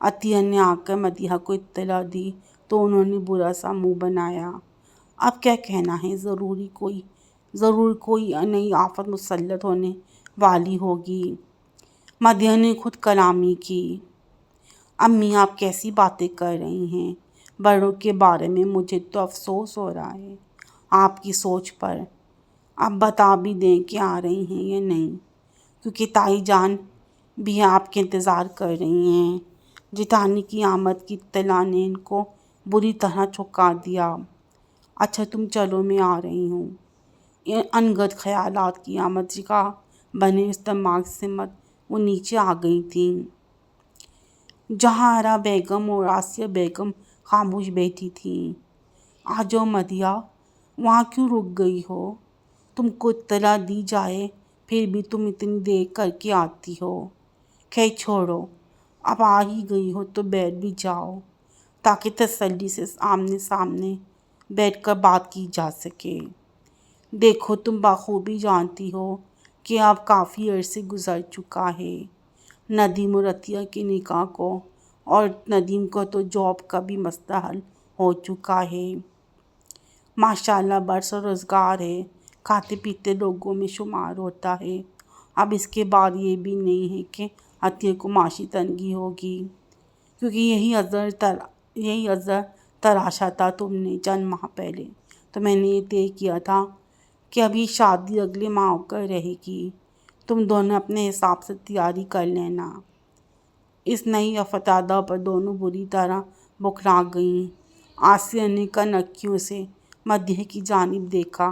عطیہ نے آ کر مدیحہ کو اطلاع دی تو انہوں نے برا سا منہ بنایا۔ اب کیا کہنا ہے، ضرور کوئی نئی آفت مسلط ہونے والی ہوگی۔ مدیحہ نے خود کلامی کی۔ امی آپ کیسی باتیں کر رہی ہیں، بڑوں کے بارے میں مجھے تو افسوس ہو رہا ہے آپ کی سوچ پر۔ اب بتا بھی دیں کہ آ رہی ہیں یا نہیں، کیونکہ تائی جان بھی آپ کے انتظار کر رہی ہیں۔ جیٹھانی کی آمد کی اطلاع نے ان کو بری طرح چونکا دیا۔ اچھا تم چلو، میں آ رہی ہوں۔ انگت خیالات کی آمدجگاہ بنے اس دماغ سے مت وہ نیچے آ گئی تھیں۔ جہاں آرا بیگم اور آسیہ بیگم خاموش بیٹھی تھیں۔ آ جاؤ مدیحہ، وہاں کیوں رک گئی ہو؟ تم کو اطلاع دی جائے پھر بھی تم اتنی دیر کر کے آتی ہو۔ خیر چھوڑو، اب آ ہی گئی ہو تو بیٹھ بھی جاؤ تاکہ تسلی سے آمنے سامنے بیٹھ کر بات کی جا سکے۔ دیکھو تم بخوبی جانتی ہو کہ اب کافی عرصے گزر چکا ہے ندیم اور عطیہ کے نکاح کو، اور ندیم کو تو جاب کا بھی مسئلہ حل ہو چکا ہے۔ ماشاءاللہ برس روزگار ہے، کھاتے پیتے لوگوں میں شمار ہوتا ہے۔ اب اس کے بعد یہ بھی نہیں ہے کہ عطیہ کو معاشی تنگی ہوگی، کیونکہ یہی عذر تراشا تھا تم نے چند ماہ پہلے، تو میں نے یہ طے کیا تھا کہ ابھی شادی اگلے ماہ ہو کر رہے گی۔ تم دونوں اپنے حساب سے تیاری کر لینا۔ اس نئی افتادہ پر دونوں بری طرح بکھلا گئیں۔ آسیہ نے کنکیوں سے مدیحہ کی جانب دیکھا،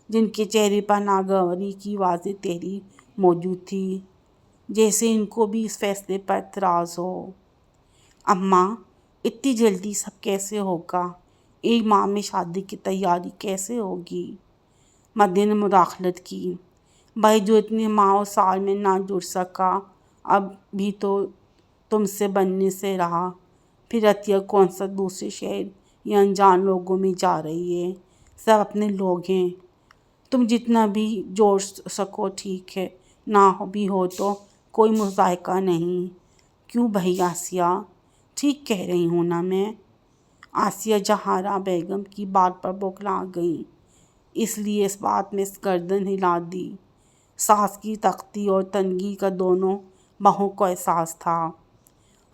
جن کے چہرے پر ناگواری کی واضح تحریر موجود تھی، جیسے ان کو بھی اس فیصلے پر اعتراض ہو۔ اماں، اتنی جلدی سب کیسے ہوگا؟ ایک ماہ میں شادی کی تیاری کیسے ہوگی؟ مدیحہ نے مداخلت کی۔ بھائی جو اتنے ماہ اور سال میں نہ جڑ سکا، اب بھی تو تم سے بننے سے رہا۔ پھر عطیہ کون سا دوسرے شہر یا انجان لوگوں میں جا رہی ہے؟ سب اپنے لوگ ہیں، تم جتنا بھی جوڑ سکو ٹھیک ہے، نہ بھی ہو تو کوئی مضائقہ نہیں۔ کیوں بھائی آسیہ، ٹھیک کہہ رہی ہوں نا میں؟ آسیہ جہارا بیگم کی بات پر بوکھلا گئی، اس لیے اس بات میں گردن ہلا دی۔ ساس کی تختی اور تنگی کا دونوں بہوؤں کو احساس تھا،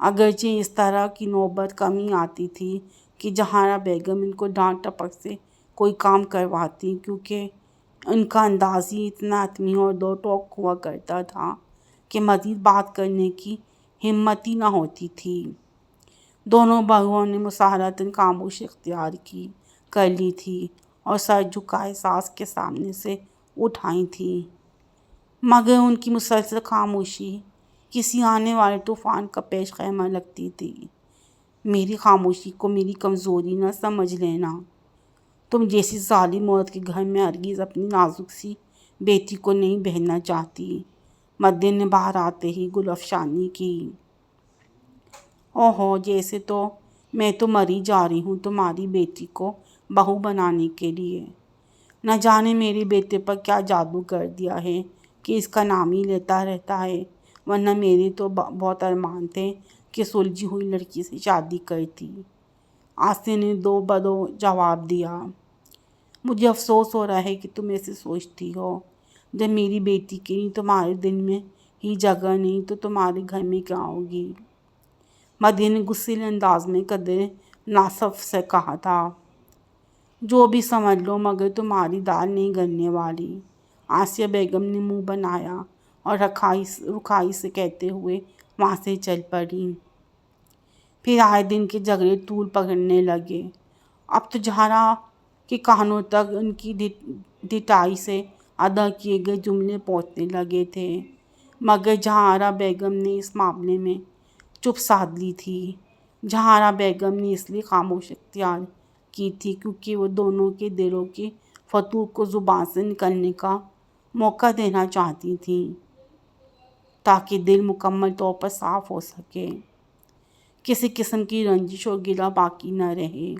اگرچہ اس طرح کی نوبت کم ہی آتی تھی کہ جہارا بیگم ان کو ڈانٹ ٹپک سے کوئی کام کرواتی، کیونکہ ان کا انداز ہی اتنا حتمی اور دو ٹوک ہوا کرتا تھا کہ مزید بات کرنے کی ہمت ہی نہ ہوتی تھی۔ دونوں بہوؤں نے مسارعتاً خاموشی اختیار کر لی تھی اور سر جھکائے ساس کے سامنے سے اٹھائی تھی، مگر ان کی مسلسل خاموشی کسی آنے والے طوفان کا پیش خیمہ لگتی تھی۔ میری خاموشی کو میری کمزوری نہ سمجھ لینا، تم جیسی ظالم عورت کے گھر میں ہرگز اپنی نازک سی بیٹی کو نہیں بہننا چاہتی۔ مدیحہ نے باہر آتے ہی گل افشانی کی۔ اوہو، جیسے تو میں تو مری جا رہی ہوں تمہاری بیٹی کو بہو بنانے کے لیے۔ نہ جانے میرے بیٹے پر کیا جادو کر دیا ہے کہ اس کا نام ہی لیتا رہتا ہے، ورنہ میرے تو بہت ارمان تھے کہ سلجھی ہوئی لڑکی سے شادی کرتی۔ آسیہ نے دو بدو جواب دیا۔ مجھے افسوس ہو رہا ہے کہ تم ایسے سوچتی ہو، جب میری بیٹی کے لیے تمہارے دل میں ہی جگہ نہیں تو تمہارے گھر میں کیا ہوگی؟ مدیحہ نے غصیلے انداز میں قدرے ناصف سے کہا تھا۔ جو بھی سمجھ لو، مگر تمہاری دال نہیں گلنے والی۔ آسیہ بیگم نے منہ بنایا اور رکھائی سے کہتے ہوئے وہاں سے چل پڑی۔ پھر آئے دن کے جھگڑے طول پکڑنے لگے۔ اب تو جہارا کے کانوں تک ان کی ڈٹائی سے ادا کیے گئے جملے پہنچنے لگے تھے، مگر جہارا بیگم نے اس معاملے میں چپ سادھ لی تھی۔ جہارا بیگم نے اس لیے خاموشی اختیار کی تھی کیونکہ وہ دونوں کے دلوں کے فتوح کو زبان سے نکلنے کا موقع دینا چاہتی تھیں، تاکہ دل مکمل طور پر صاف ہو سکے، کسی قسم کی رنجش اور گلہ باقی نہ رہے۔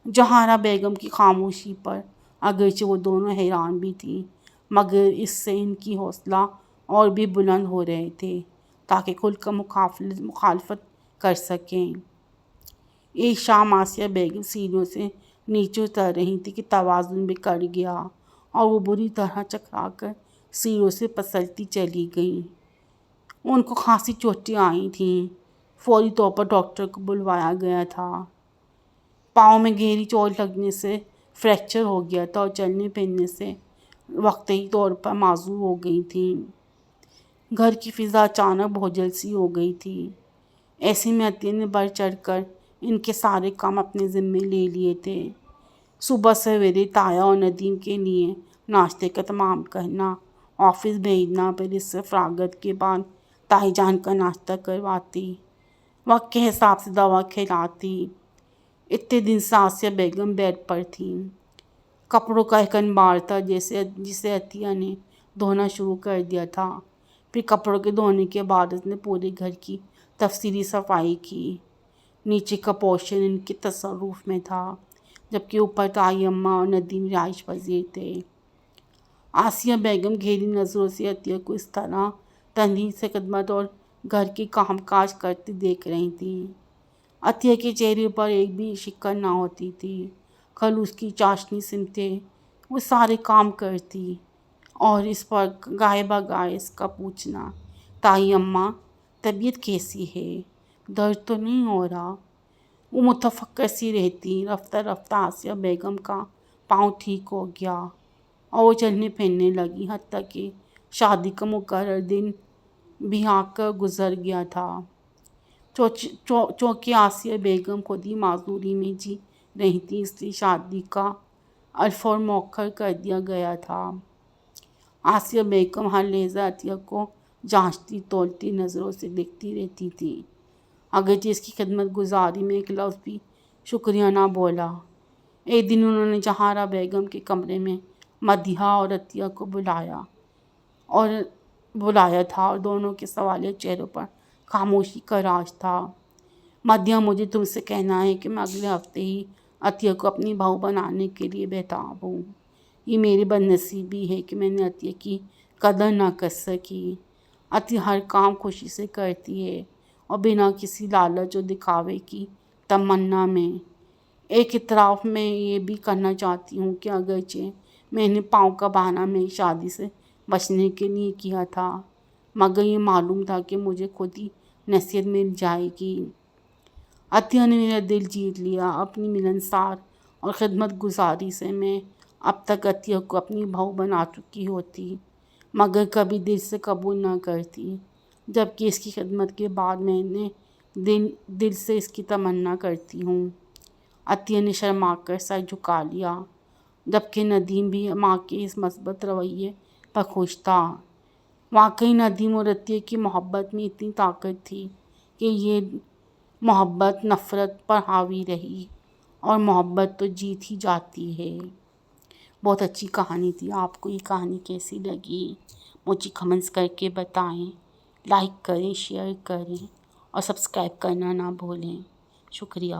جہارا بیگم کی خاموشی پر اگرچہ وہ دونوں حیران بھی تھیں، مگر اس سے ان کی حوصلہ اور بھی بلند ہو رہے تھے، تاکہ کھل کر مخالفت کر سکیں۔ ایک شام آسیہ بیگم سیڑھیوں سے نیچے اتر رہی تھی کہ توازن بگڑ گیا اور وہ بری طرح چکرا کر سیڑھیوں سے پھسلتی چلی گئیں۔ ان کو کھانسی چوٹیں آئی تھیں۔ فوری طور پر ڈاکٹر کو بلوایا گیا تھا۔ پاؤں میں گہری چوٹ لگنے سے فریکچر ہو گیا تھا اور چلنے پھرنے سے وقتی طور پر معذور ہو گئی تھیں۔ گھر کی فضا اچانک بھوجھل سی ہو گئی تھی۔ ایسے میں عطیہ نے بڑھ چڑھ کر ان کے سارے کام اپنے ذمے لے لیے تھے۔ صبح سویرے تایا اور ندیم کے لیے ناشتے کا اہتمام کرنا، آفس بھیجنا، پھر اس سے فراغت کے بعد تائی جان کا ناشتہ کرواتی، وقت کے حساب سے دوا کھلاتی۔ اتنے دن سے آسیہ بیگم بیڈ پر تھیں۔ کپڑوں کا ایک انبار تھا جسے عطیہ نے دھونا شروع کر دیا تھا۔ پھر کپڑوں کے دھونے کے بعد اس نے پورے گھر کی تفصیلی صفائی کی۔ نیچے کا پورشن ان کے تصرف میں تھا، جبکہ اوپر تائی اماں اور ندیم رہائش پذیر تھے۔ آسیہ بیگم گہری نظروں سے عطیہ کو اس طرح تندیس سے خدمت اور گھر کے کام کاج کرتے دیکھ رہی تھیں۔ عطیہ کے چہرے پر ایک بھی شکن نہ ہوتی تھی۔ خلوص کی چاشنی سمتے وہ سارے کام کرتی اور اس پر گاہے بگاہے اس کا پوچھنا، تائی اماں طبیعت کیسی ہے، درد تو نہیں ہو رہا؟ وہ متفکر سی رہتی۔ رفتہ رفتہ آسیہ بیگم کا پاؤں ٹھیک ہو گیا اور وہ چلنے پھرنے لگی، حتیٰ کہ شادی کا مقررہ دن بھی آ کر گزر گیا تھا۔ چونکہ آسیہ بیگم خود ہی معذوری میں جی رہی تھی، اس لیے شادی کا الفور مؤخر کر دیا گیا تھا۔ آسیہ بیگم ہر لحظہ عطیہ کو جانچتی تولتی نظروں سے دیکھتی رہتی تھی، اگرچہ اس کی خدمت گزاری میں ایک لفظ بھی شکریہ نہ بولا۔ ایک دن انہوں نے جہارا بیگم کے کمرے میں مدیحہ اور عطیہ کو بلایا تھا اور دونوں کے سوالیہ چہروں پر خاموشی کا راج تھا۔ مدیحہ، مجھے تم سے کہنا ہے کہ میں اگلے ہفتے ہی عطیہ کو اپنی بہو بنانے کے لیے بےتاب ہوں۔ یہ میری بد نصیبی ہے کہ میں نے عطیہ کی قدر نہ کر سکی۔ عطیہ ہر کام خوشی سے کرتی ہے اور بنا کسی لالچ اور دکھاوے کی تمنا میں۔ ایک اعتراف میں یہ بھی کرنا چاہتی ہوں کہ اگرچہ میں نے پاؤں کا بہانہ میری شادی سے بچنے کے لیے کیا تھا، مگر یہ معلوم تھا کہ مجھے خود ہی نصیحت مل جائے گی۔ عطیہ نے میرا دل جیت لیا۔ اپنی ملنسار اور خدمت گزاری سے میں اب تک عطیہ کو اپنی بہو بنا چکی ہوتی، مگر کبھی دل سے قبول نہ کرتی، جبکہ اس کی خدمت کے بعد میں نے دل سے اس کی تمنا کرتی ہوں۔ عطیہ نے شرما کر سر جھکا لیا، جبکہ ندیم بھی ماں کے اس مثبت رویے پر خوش تھا۔ واقعی ندیم اور عطیہ کی محبت میں اتنی طاقت تھی کہ یہ محبت نفرت پر حاوی رہی، اور محبت تو جیت ہی جاتی ہے۔ بہت اچھی کہانی تھی۔ آپ کو یہ کہانی کیسی لگی مجھے کمنٹس کر کے بتائیں۔ لائک کریں، شیئر کریں اور سبسکرائب کرنا نہ بھولیں۔ شکریہ۔